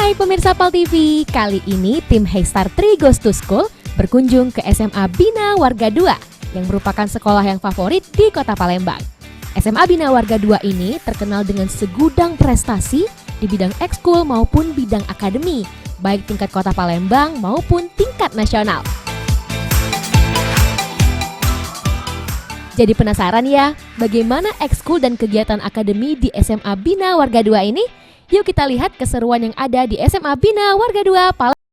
Hai pemirsa PAL TV, kali ini tim Haystar 3 Goes to School berkunjung ke SMA Bina Warga 2 yang merupakan sekolah yang favorit di kota Palembang. SMA Bina Warga 2 ini terkenal dengan segudang prestasi di bidang ekskul maupun bidang akademi, baik tingkat kota Palembang maupun tingkat nasional. Jadi penasaran ya, bagaimana ekskul dan kegiatan akademi di SMA Bina Warga 2 ini? Yuk kita lihat keseruan yang ada di SMA Bina Warga 2 Palembang.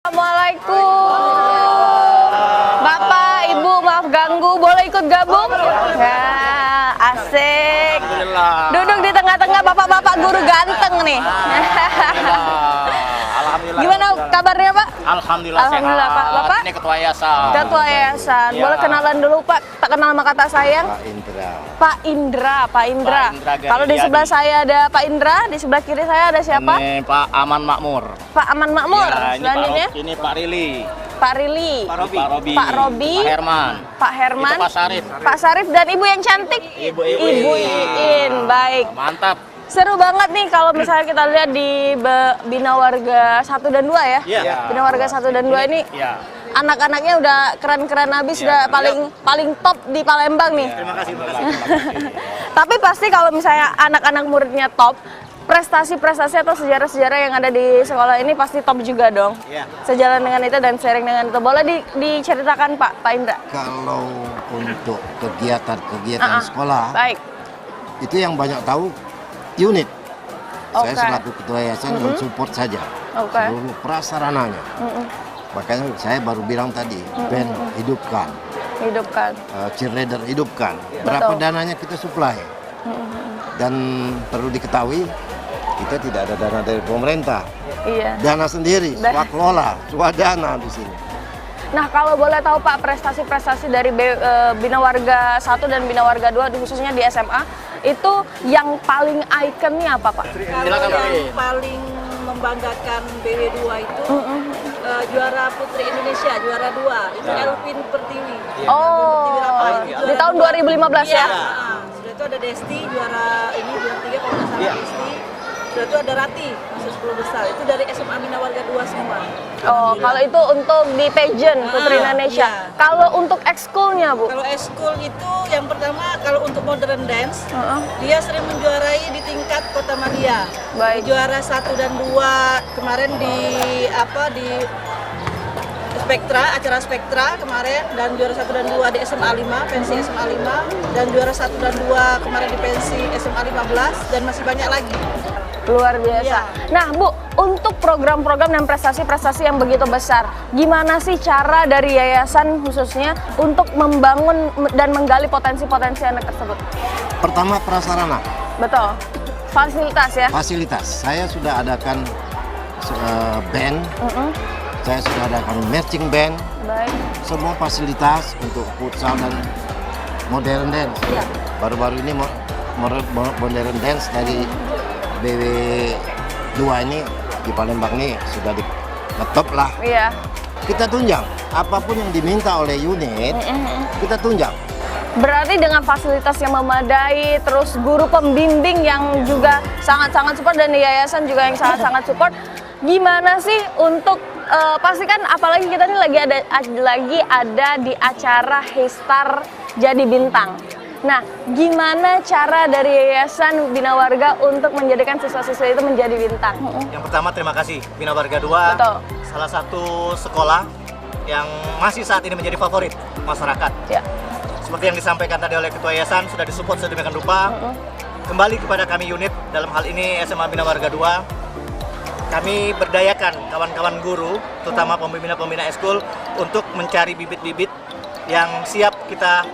Assalamualaikum. Bapak, Ibu, maaf ganggu, boleh ikut gabung? Ya, asik. Duduk di tengah-tengah bapak-bapak guru ganteng nih. Alhamdulillah. Gimana kabarnya, Pak? Alhamdulillah, Alhamdulillah, sehat. Pak. Bapak? Ini ketua yayasan. Ketua yayasan. Ya. Boleh kenalan dulu, Pak? Tak kenal sama kata sayang. Pak Indra. Pak Indra, Pak Indra. Pak Indra Kalau di Garyadi. sebelah saya ada Pak Indra, di sebelah kiri saya ada siapa? Ini Pak Aman Makmur. Pak Aman Makmur. Ya, ini Selanjutnya ini Pak Rili. Pak Rili, Pak Robi. Pak Robi, Pak Herman. Pak Herman, Itu Pak Sarif. Pak Sarif dan Ibu yang cantik. Ibu Ibu Iin. Baik. Mantap. Seru banget nih kalau misalnya kita lihat di Bina Warga 1 dan 2 ya. Iya. Bina Warga 1 dan 2 ini Iya. anak-anaknya udah keren-keren habis, udah paling top di Palembang nih. Terima kasih. Tapi pasti kalau misalnya anak-anak muridnya top, prestasi-prestasi atau sejarah-sejarah yang ada di sekolah ini pasti top juga dong. Iya. Sejalan dengan itu dan sharing dengan itu. Boleh diceritakan Pak Indra? Kalau untuk kegiatan sekolah, Baik. itu yang banyak tahu unit. Oke. Saya selaku ketua yayasan mensupport saja Oke. seluruh prasarananya. Makanya saya baru bilang tadi, band hidupkan, Hidupkan. cheerleader hidupkan. Berapa Betul. dananya kita supply. Dan perlu diketahui, kita tidak ada dana dari pemerintah. Iya. Dana sendiri, swakelola, swadana di sini. Nah, kalau boleh tahu Pak, prestasi-prestasi dari Bina Warga 1 dan Bina Warga 2 khususnya di SMA itu yang paling ikonnya apa Pak? Kalau yang paling membanggakan BW2 itu juara Putri Indonesia, juara 2 itu Elvin Pertiwi. Oh, di tahun 2015 ya? Sudah itu ada Desti juara ini juara 3 kalau nggak salah Desti. Sudah itu ada Rati masuk 10 besar. Itu dari SMA Bina Warga 2 semua. Oh, kalau itu untuk di pageant Putri Indonesia. Iya. Kalau untuk ekskulnya Bu? Kalau ekskul itu yang pertama kalau untuk modern dance dia sering menjuarai di tingkat Kota Madia. Baik. Juara 1 dan 2 kemarin di Spektra, acara Spektra kemarin, dan juara 1 dan 2 di SMA 5, pensi SMA 5, dan juara 1 dan 2 kemarin di pensi SMA 15, dan masih banyak lagi. Luar biasa. Iya. Nah Bu, untuk program-program dan prestasi-prestasi yang begitu besar, gimana sih cara dari yayasan khususnya untuk membangun dan menggali potensi-potensi anak tersebut? Pertama prasarana, Betul. Fasilitas ya? fasilitas. Saya sudah adakan band, saya sudah adakan marching band, Baik. semua fasilitas untuk futsal dan modern dance. Baru-baru ini modern dance dari BW2 ini di Palembang ini sudah di ngetop lah. Iya. Kita tunjang apapun yang diminta oleh unit, kita tunjang. Berarti dengan fasilitas yang memadai, terus guru pembimbing yang juga sangat-sangat support dan yayasan juga yang sangat-sangat support. Gimana sih untuk pasti kan apalagi kita ini lagi ada di acara Heystar Jadi Bintang. Nah, gimana cara dari Yayasan Bina Warga untuk menjadikan siswa-siswa itu menjadi bintang? Yang pertama terima kasih Bina Warga 2, Betul. salah satu sekolah yang masih saat ini menjadi favorit masyarakat. Ya. Seperti yang disampaikan tadi oleh Ketua Yayasan, sudah disupport sedemikian rupa. Kembali kepada kami unit, dalam hal ini SMA Bina Warga 2, kami berdayakan kawan-kawan guru, terutama pembina-pembina ekskul, untuk mencari bibit-bibit yang siap kita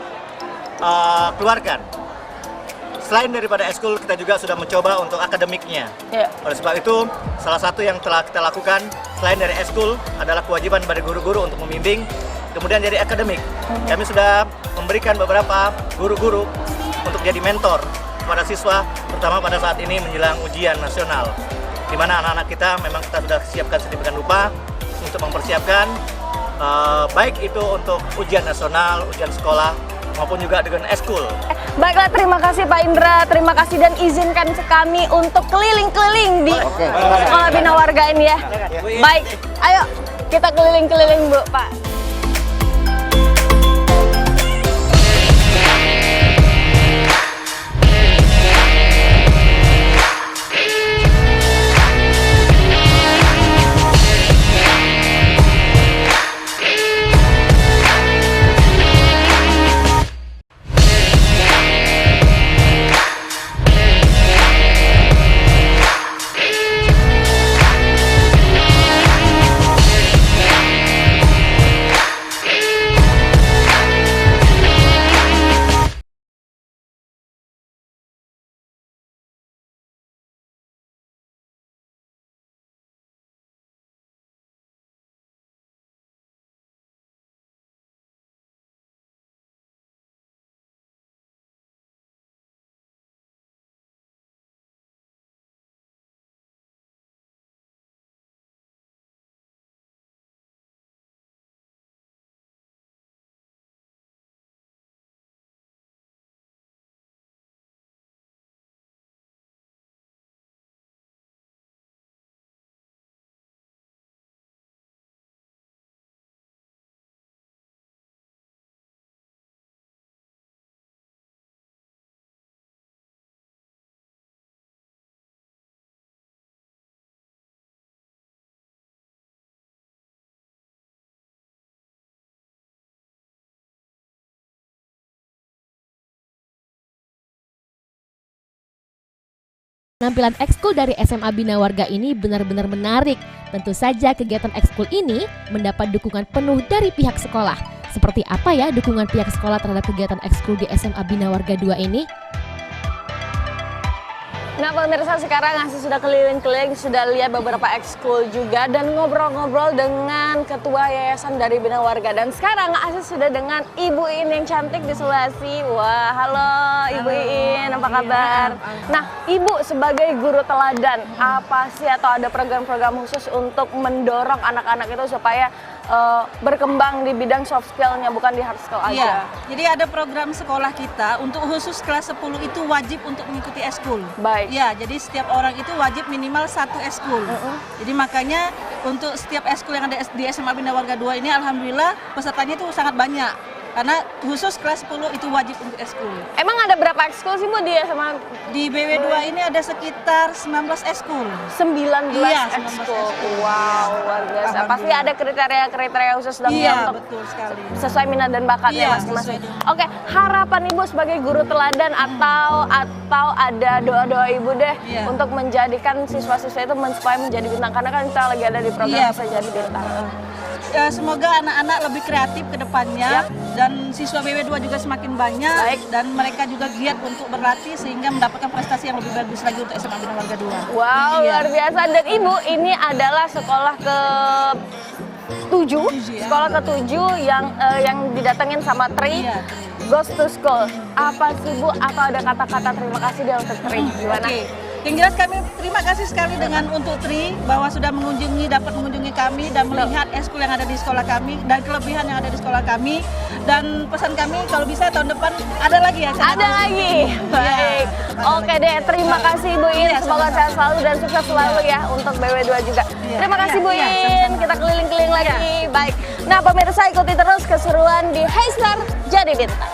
keluarkan. Selain daripada ekskul, kita juga sudah mencoba untuk akademiknya. Ya. Oleh sebab itu, salah satu yang telah kita lakukan selain dari ekskul adalah kewajiban pada guru-guru untuk membimbing. Kemudian dari akademik, kami sudah memberikan beberapa guru-guru untuk jadi mentor kepada siswa, terutama pada saat ini menjelang ujian nasional, di mana anak-anak kita memang kita sudah siapkan sedemikian rupa untuk mempersiapkan baik itu untuk ujian nasional, ujian sekolah, maupun juga dengan ekskul. Baiklah, terima kasih Pak Indra, terima kasih dan izinkan kami untuk keliling-keliling di Sekolah Bina Warga ini ya. Baik, ayo kita keliling-keliling Bu, Pak. Penampilan ekskul dari SMA Bina Warga ini benar-benar menarik. Tentu saja kegiatan ekskul ini mendapat dukungan penuh dari pihak sekolah. Seperti apa ya dukungan pihak sekolah terhadap kegiatan ekskul di SMA Bina Warga 2 ini? Nah pemirsa, sekarang Asi sudah keliling-keliling, sudah lihat beberapa ekskul juga dan ngobrol-ngobrol dengan ketua yayasan dari Bina Warga. Dan sekarang Asi sudah dengan Ibu Iin yang cantik di sebelah sini. Wah, halo Ibu Iin, apa kabar? Nah Ibu sebagai guru teladan, apa sih atau ada program-program khusus untuk mendorong anak-anak itu supaya berkembang di bidang soft skill-nya, bukan di hard skill aja? Iya, jadi ada program sekolah kita untuk khusus kelas 10 itu wajib untuk mengikuti eskul. Baik. Ya, jadi setiap orang itu wajib minimal 1 eskul. Jadi makanya untuk setiap eskul yang ada di SMA Bina Warga 2 ini alhamdulillah pesertanya itu sangat banyak. Karena khusus kelas 10 itu wajib untuk eskul. Emang ada berapa ekskul sih Bu di SMA? Di BW2 ini ada sekitar 19 eskul. 19 Iya, 19 ekskul. ekskul. Wow, luar biasa. Pasti ada kriteria-kriteria khusus dong Iya, untuk betul sekali. sesuai minat dan bakat Iya, ya masing-masing. sesuai. Oke, harapan Ibu sebagai guru teladan atau ada doa-doa Ibu deh Iya. untuk menjadikan siswa-siswa itu supaya menjadi bintang, karena kan kita lagi ada di program Iya, bisa jadi bintang. Ya, semoga anak-anak lebih kreatif ke depannya dan siswa BW2 juga semakin banyak. Baik. Dan mereka juga giat untuk berlatih sehingga mendapatkan prestasi yang lebih bagus lagi untuk SMA Bina Warga 2. Wow, Iya. luar biasa. Dan Ibu, ini adalah sekolah ke-7, ya. sekolah ke-7 yang didatengin sama Tri. Iya, Goes to School. Apa sih Bu? Atau ada kata-kata terima kasih dia untuk Tri? Gimana? Oke. Yang jelas kami terima kasih sekali dengan untuk Tri bahwa sudah dapat mengunjungi kami dan melihat eskul yang ada di sekolah kami dan kelebihan yang ada di sekolah kami. Dan pesan kami kalau bisa tahun depan ada lagi ya. Ada lagi. Baik. Oke deh, terima kasih Bu Iin. Iya, Semoga sama-sama. sehat selalu dan sukses selalu ya untuk BW2 juga. Iya. Terima kasih Iya, Bu iya, Iin. sama-sama. Kita keliling-keliling lagi. Baik. Nah, pemirsa ikuti terus keseruan di Hey Star Jadi Bintang.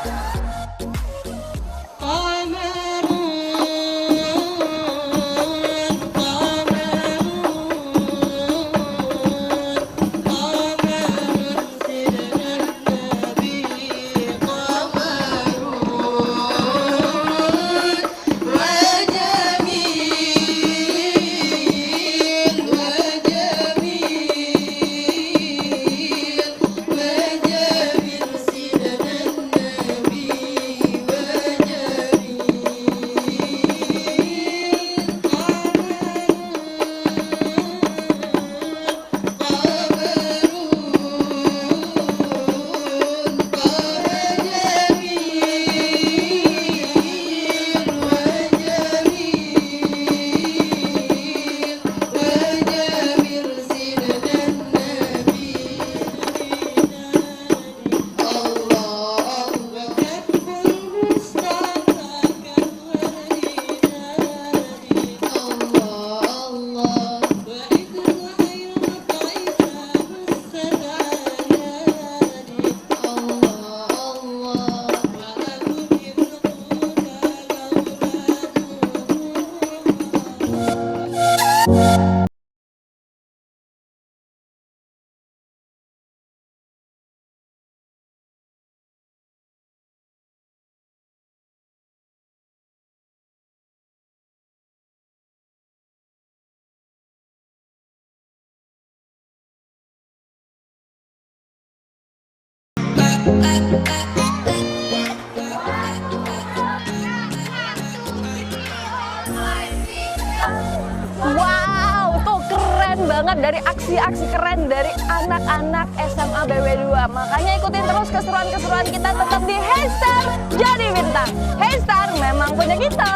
Wow, tuh keren banget dari aksi-aksi keren dari anak-anak SMA BW2. Makanya ikutin terus keseruan-keseruan kita tetap di Hey Star Jadi Bintang. Hey Star memang punya kita.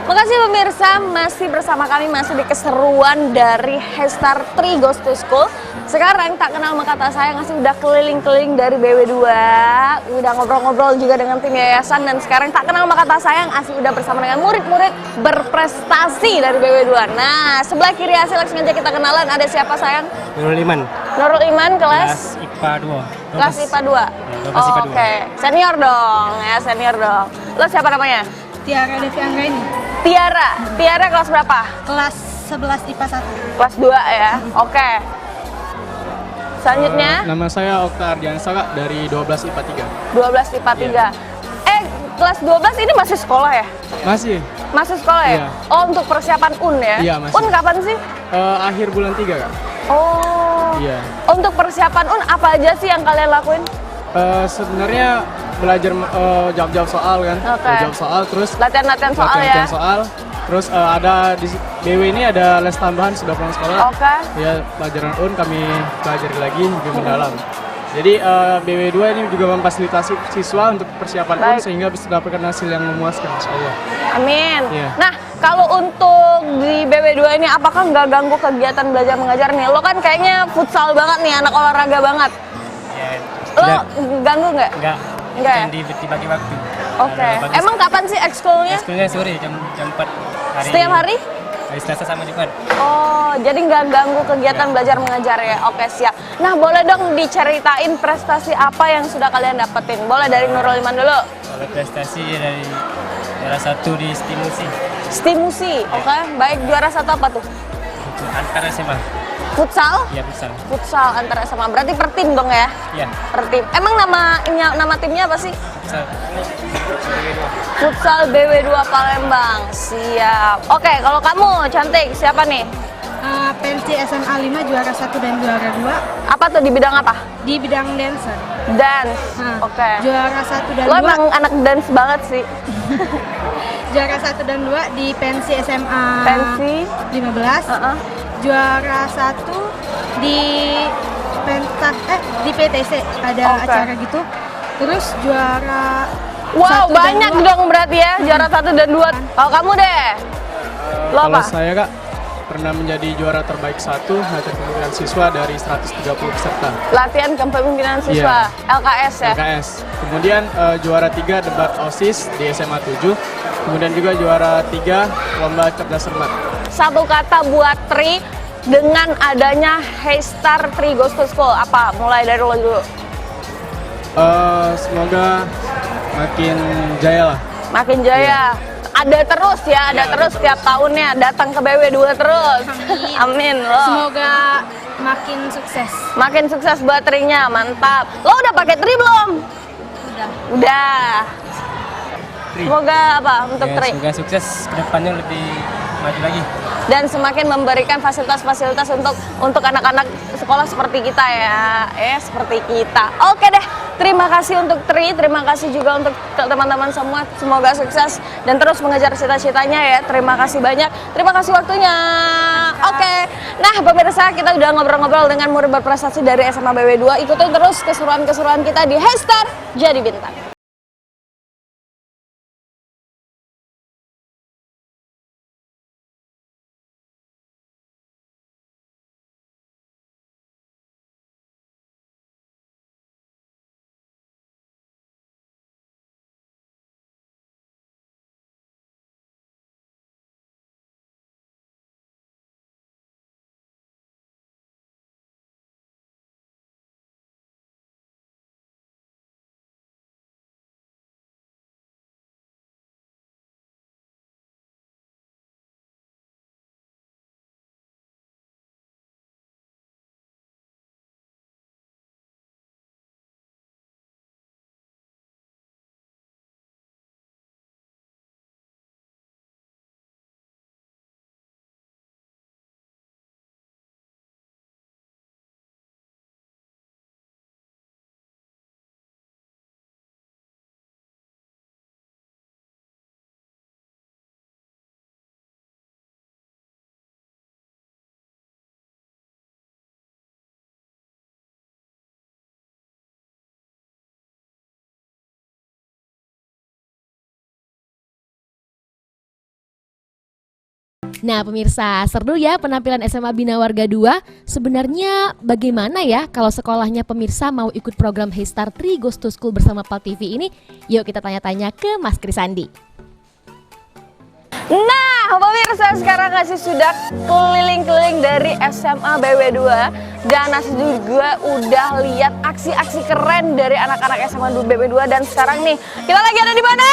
Makasih pemirsa, masih bersama kami, masih di keseruan dari Hey Star 3 Goes to School. Sekarang tak kenal maka tak sayang, Asi udah keliling-keliling dari BW2, udah ngobrol-ngobrol juga dengan tim yayasan, dan sekarang tak kenal maka tak sayang, Asi udah bersama dengan murid-murid berprestasi dari BW2. Nah, sebelah kiri Asi langsung aja kita kenalan, ada siapa sayang? Nurul Iman, Nurul Iman, kelas IPA 2. kelas IPA 2. kelas IPA 2. Oke, senior dong ya, senior dong. Lo siapa namanya? Tiara Devi Anggraini, Tiara kelas berapa? kelas 11 IPA 1. Kelas 2 ya. Oke. Selanjutnya Nama saya Okta Ardiansa Kak, dari 12 IPA 3. 12 IPA 3. Kelas 12 ini masih sekolah ya? Masih Masih sekolah ya? Iya. Oh, untuk persiapan UN ya? Iya, masih. UN kapan sih? akhir bulan 3 Kak. Oh. Iya. Untuk persiapan UN apa aja sih yang kalian lakuin? Sebenarnya belajar jawab-jawab soal kan. Oke. Jawab soal, terus Latihan-latihan soal ya? latihan soal. Terus ada di BW ini ada les tambahan sudah pulang sekolah. Oke. Ya, pelajaran UN kami pelajari lagi lebih mendalam. Jadi BW2 ini juga memfasilitasi siswa untuk persiapan UN Baik. sehingga bisa mendapatkan hasil yang memuaskan, insya Allah. Amin. Iya. Nah, kalau untuk di BW2 ini apakah nggak ganggu kegiatan belajar mengajar nih? Lo kan kayaknya futsal banget nih, anak olahraga banget. Lo ganggu nggak? Enggak ya? Dibagi waktu. Oke. Emang kapan sih ekskulnya? Ekskulnya sore jam 4 hari. Setiap hari? Hari Selasa sama Jumat. Oh, jadi nggak ganggu kegiatan belajar mengajar ya? Oke, siap. Nah, boleh dong diceritain prestasi apa yang sudah kalian dapetin? Boleh dari Nurul Iman dulu. Kalau prestasi dari juara 1 di Stimusi. Stimusi, oke. Baik, juara 1 apa tuh? Untuk antar SMA. Futsal? Iya, futsal. Futsal antar SMA. Berarti per tim dong ya? Iya, Per tim. Emang nama timnya apa sih? futsal. Futsal BW2 Palembang. Siap. Oke, kalau kamu cantik siapa nih? Pensi SMA 5 juara 1 dan juara 2 Apa tuh di bidang apa? di bidang dancer. Dance. Oke. Juara 1 dan Lo 2 emang anak dance banget sih. juara 1 dan 2 di pensi SMA Pensi. 15. Juara 1 di di PTC ada Oke. acara gitu. Terus juara Wow, 1 dan banyak 2. dong berarti ya. Juara 1 dan 2. Kalau kamu deh. Lo Kalau apa? saya Kak pernah menjadi juara terbaik 1 latihan kepemimpinan siswa dari 130 peserta. Latihan kepemimpinan siswa. LKS ya. LKS. Kemudian juara 3 debat OSIS di SMA 7. Kemudian juga juara 3 lomba cerdas cermat. Satu kata buat Tri dengan adanya Heystar Tri Goes to School. Apa? Mulai dari lo dulu. Semoga makin jaya lah. Makin jaya. Ada terus ya, ada terus setiap tahunnya datang ke BW2 terus. Amin. Lo. Semoga makin sukses. Makin sukses buat Trinya, mantap. Lo udah pakai Tri belum? Udah. Semoga apa untuk Ya, Tri? semoga sukses kedepannya lebih maju lagi. Dan semakin memberikan fasilitas-fasilitas untuk anak-anak sekolah seperti kita ya, seperti kita. Oke deh, terima kasih untuk Tri, terima kasih juga untuk teman-teman semua. Semoga sukses dan terus mengejar cita-citanya ya. Terima kasih banyak, terima kasih waktunya. Oke, nah pemirsa kita udah ngobrol-ngobrol dengan murid berprestasi dari SMA BW2. Ikutin terus keseruan-keseruan kita di Heystar Jadi Bintang. Nah pemirsa, seru ya penampilan SMA Bina Warga 2. Sebenarnya bagaimana ya kalau sekolahnya pemirsa mau ikut program Heystar Tri Goes to School bersama PAL TV ini? Yuk kita tanya-tanya ke Mas Krisandi. Nah, pemirsa sekarang Nasi sudah keliling-keliling dari SMA BW2 dan Nasi juga udah lihat aksi-aksi keren dari anak-anak SMA BW2 dan sekarang nih kita lagi ada di mana?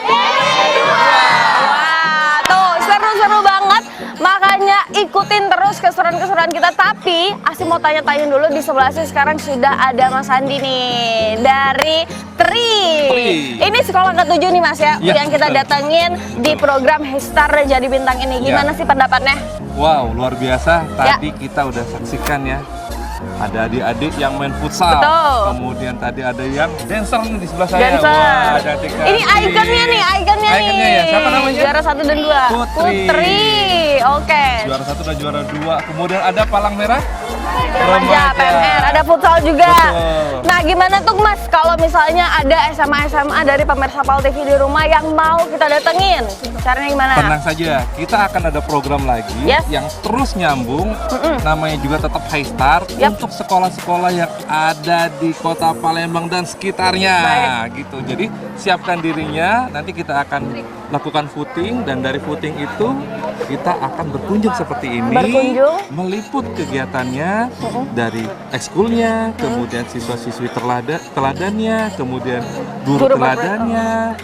Wah, tuh seru-seru banget. Makanya ikutin terus keseruan-keseruan kita. Tapi Asih mau tanya-tanya dulu, di sebelah sih sekarang sudah ada Mas Andi nih dari Tri. Ini sekolah ke-7 nih Mas ya, yang kita datengin di program Heystar Jadi Bintang ini. Gimana sih pendapatnya? Wow, luar biasa. Tadi kita udah saksikan ya. Ada adik-adik yang main futsal. Betul. Kemudian tadi ada yang dancer nih di sebelah saya. Dancer. Wah, ada Tika. Ini ikonnya nih, ikonnya Ikonnya ya. Siapa namanya? Juara 1 dan 2. Putri. Oke. Juara 1 dan juara 2. Kemudian ada Palang Merah. Remaja PMR, ada futsal juga. Betul. Nah, gimana tuh Mas kalau misalnya ada SMA dari pemirsa PAL TV di rumah yang mau kita datengin? Caranya gimana? Tenang saja, kita akan ada program lagi yang terus nyambung. Namanya juga tetap Heystar untuk sekolah-sekolah yang ada di Kota Palembang dan sekitarnya. Gitu. Jadi siapkan dirinya, nanti kita akan lakukan footing, dan dari footing itu kita akan berkunjung seperti ini, meliput kegiatannya dari ekskulnya, kemudian siswa-siswi teladannya, kemudian guru teladannya,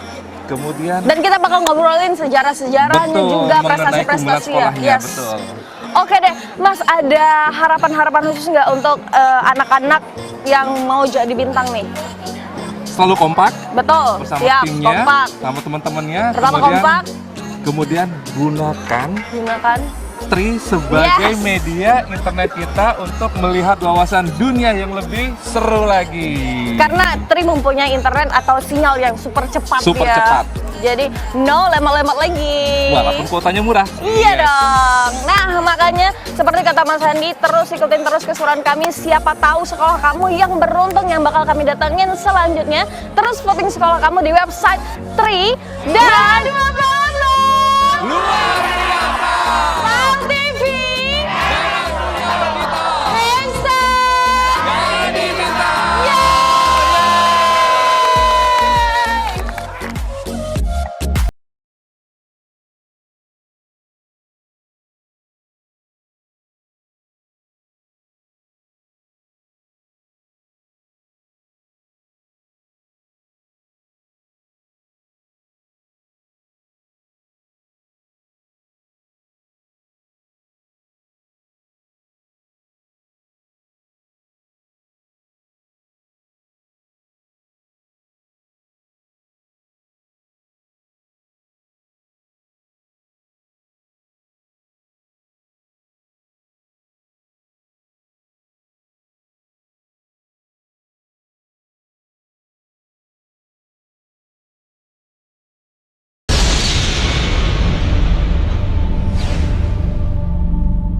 kemudian dan kita bakal ngobrolin sejarah-sejarahnya juga, prestasi-prestasi ya. Betul. Oke deh, Mas, ada harapan-harapan khusus nggak untuk anak-anak yang mau jadi bintang nih? Selalu kompak. Betul. Bersama siap, timnya, kompak. sama teman-temannya. Pertama kompak. Kemudian gunakan Tri sebagai media internet kita untuk melihat wawasan dunia yang lebih seru lagi. Karena Tri mempunyai internet atau sinyal yang super cepat. Cepat. Jadi no lemot-lemot lagi. Walaupun kuotanya murah. Iya dong. Nah, makanya seperti kata Mas Andi, terus ikutin terus keseruan kami. Siapa tahu sekolah kamu yang beruntung yang bakal kami datengin selanjutnya. Terus voting sekolah kamu di website Tri dan luar